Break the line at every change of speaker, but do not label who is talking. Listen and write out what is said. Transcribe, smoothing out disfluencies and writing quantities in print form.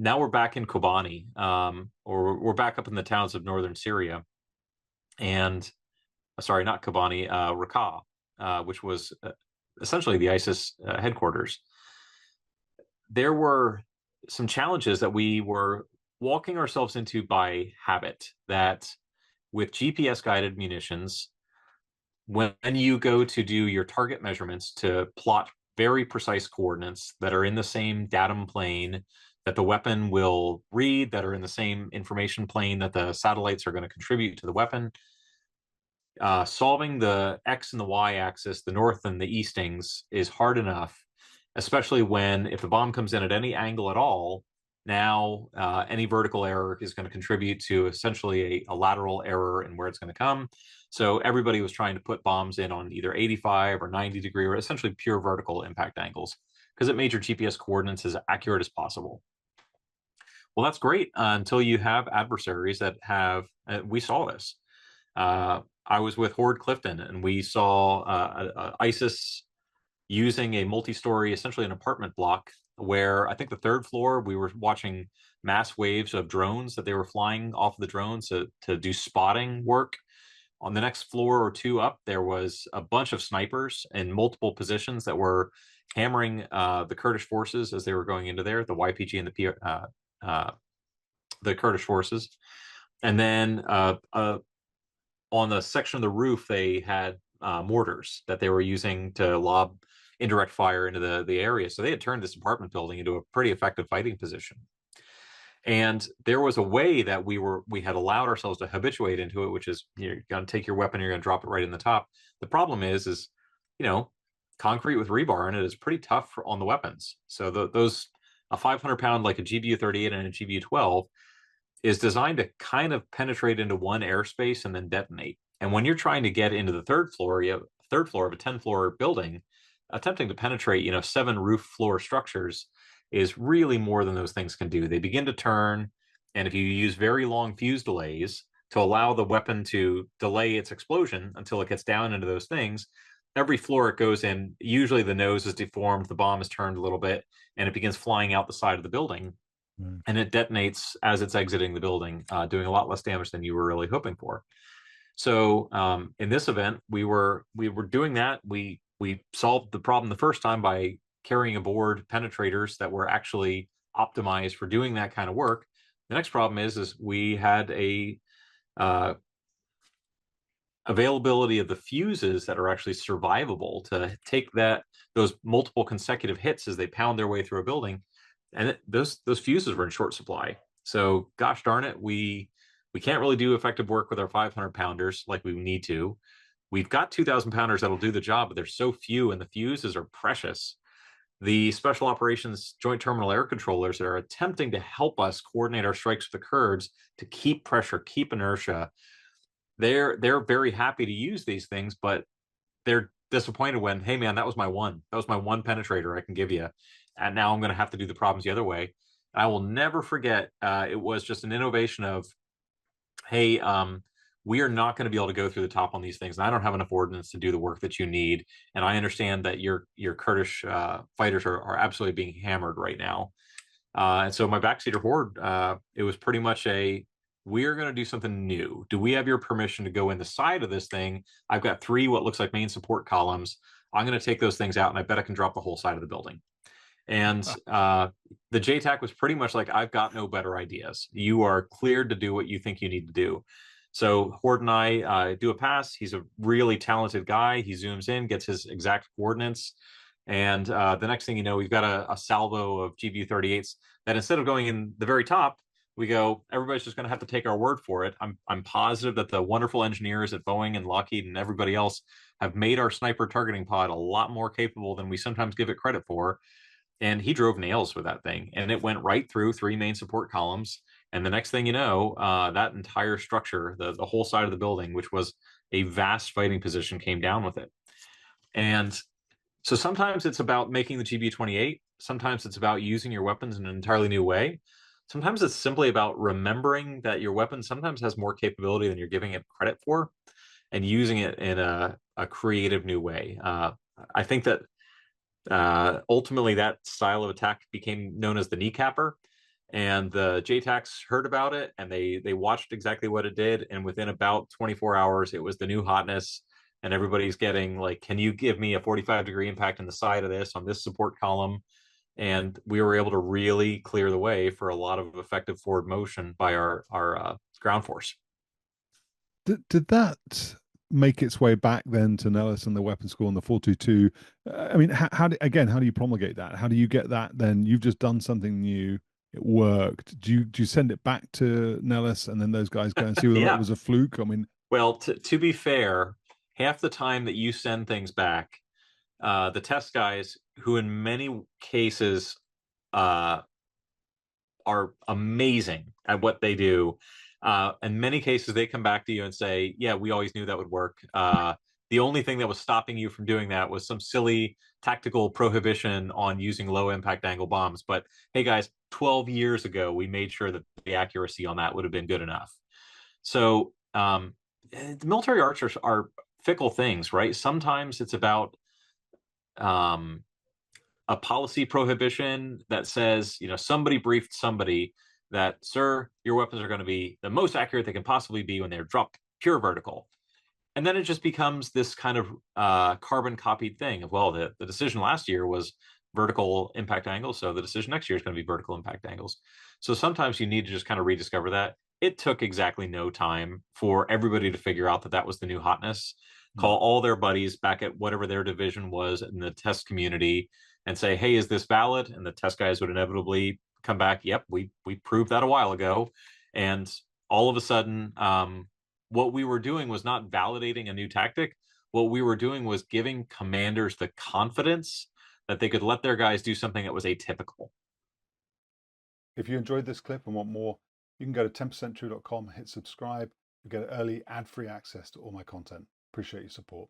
now we're back in Kobani, or we're back up in the towns of northern Syria, and sorry, not Kobani, Raqqa, which was essentially the ISIS headquarters. There were some challenges that we were walking ourselves into by habit, that with GPS guided munitions, when you go to do your target measurements to plot very precise coordinates that are in the same datum plane that the weapon will read, that are in the same information plane that the satellites are going to contribute to the weapon, solving the X and the Y axis, the north and the eastings, is hard enough, especially when if the bomb comes in at any angle at all, now any vertical error is going to contribute to essentially a lateral error in where it's going to come. So everybody was trying to put bombs in on either 85 or 90 degree, or essentially pure vertical impact angles, because it made your GPS coordinates as accurate as possible. Well, that's great until you have adversaries that have, we saw this. I was with Horde Clifton, and we saw ISIS using a multi-story, essentially an apartment block, where I think the third floor, we were watching mass waves of drones that they were flying off of the drones to do spotting work. On the next floor or two up, there was a bunch of snipers in multiple positions that were hammering the Kurdish forces as they were going into there, the YPG and the Kurdish forces. And then on the section of the roof, they had mortars that they were using to lob indirect fire into the area. So they had turned this apartment building into a pretty effective fighting position. And there was a way that we had allowed ourselves to habituate into it, which is you're going to take your weapon, you're going to drop it right in the top. The problem is concrete with rebar in it is pretty tough on the weapons. So those a 500-pound like a GBU-38 and a GBU-12 is designed to kind of penetrate into one airspace and then detonate. And when you're trying to get into the third floor, you have third floor of a 10-floor building, attempting to penetrate 7 roof floor structures is really more than those things can do. They begin to turn, and if you use very long fuse delays to allow the weapon to delay its explosion until it gets down into those things, every floor it goes in, usually the nose is deformed, the bomb is turned a little bit, and it begins flying out the side of the building. And it detonates as it's exiting the building, doing a lot less damage than you were really hoping for. So in this event, we were doing that. We solved the problem the first time by carrying aboard penetrators that were actually optimized for doing that kind of work. The next problem is we had a availability of the fuses that are actually survivable to take those multiple consecutive hits as they pound their way through a building, and those fuses were in short supply. So gosh darn it, we can't really do effective work with our 500 pounders like we need to. We've got 2,000 pounders that'll do the job, but there's so few, and the fuses are precious. The special operations joint terminal air controllers that are attempting to help us coordinate our strikes with the Kurds to keep pressure, keep inertia, they're very happy to use these things, but they're disappointed when, hey man, that was my one penetrator I can give you, and now I'm going to have to do the problems the other way. I will never forget, it was just an innovation of, hey, we are not going to be able to go through the top on these things, and I don't have enough ordnance to do the work that you need, and I understand that your Kurdish fighters are absolutely being hammered right now. And so my backseater Horde, it was pretty much we're going to do something new. Do we have your permission to go in the side of this thing? I've got 3 what looks like main support columns. I'm going to take those things out, and I bet I can drop the whole side of the building. And the JTAC was pretty much like, I've got no better ideas. You are cleared to do what you think you need to do. So Horde and I do a pass. He's a really talented guy. He zooms in, gets his exact coordinates. And the next thing you know, we've got a salvo of GBU-38s that instead of going in the very top, we go, everybody's just going to have to take our word for it. I'm positive that the wonderful engineers at Boeing and Lockheed and everybody else have made our sniper targeting pod a lot more capable than we sometimes give it credit for. And he drove nails with that thing, and it went right through 3 main support columns. And the next thing you know, that entire structure, the whole side of the building, which was a vast fighting position, came down with it. And so sometimes it's about making the GBU-28. Sometimes it's about using your weapons in an entirely new way. Sometimes it's simply about remembering that your weapon sometimes has more capability than you're giving it credit for, and using it in a creative new way. I think that ultimately that style of attack became known as the Kneecapper. And the JTACs heard about it, and they watched exactly what it did, and within about 24 hours, it was the new hotness, and everybody's getting like, can you give me a 45-degree impact on the side of this on this support column? And we were able to really clear the way for a lot of effective forward motion by our ground force.
Did that make its way back then to Nellis and the weapon school and the 422? I mean, how do you promulgate that? How do you get that then? You've just done something new. It worked. Do you send it back to Nellis and then those guys go and see whether it
Yeah.
was a fluke? I mean,
Well, to be fair, half the time that you send things back, the test guys, who in many cases uh, are amazing at what they do, in many cases they come back to you and say, "Yeah, we always knew that would work. The only thing that was stopping you from doing that was some silly tactical prohibition on using low impact angle bombs. But hey, guys, 12 years ago, we made sure that the accuracy on that would have been good enough." So the military arts are fickle things, right? Sometimes it's about um, a policy prohibition that says, somebody briefed somebody that, sir, your weapons are going to be the most accurate they can possibly be when they're dropped pure vertical. And then it just becomes this kind of carbon copied thing of, well, the decision last year was vertical impact angles, so the decision next year is going to be vertical impact angles. So sometimes you need to just kind of rediscover that. It took exactly no time for everybody to figure out that that was the new hotness, call all their buddies back at whatever their division was in the test community and say, hey, is this valid? And the test guys would inevitably come back, yep, we proved that a while ago. And all of a sudden, what we were doing was not validating a new tactic. What we were doing was giving commanders the confidence that they could let their guys do something that was atypical.
if you enjoyed this clip and want more, you can go to 10percenttrue.com, hit subscribe, you get early ad-free access to all my content. Appreciate your support.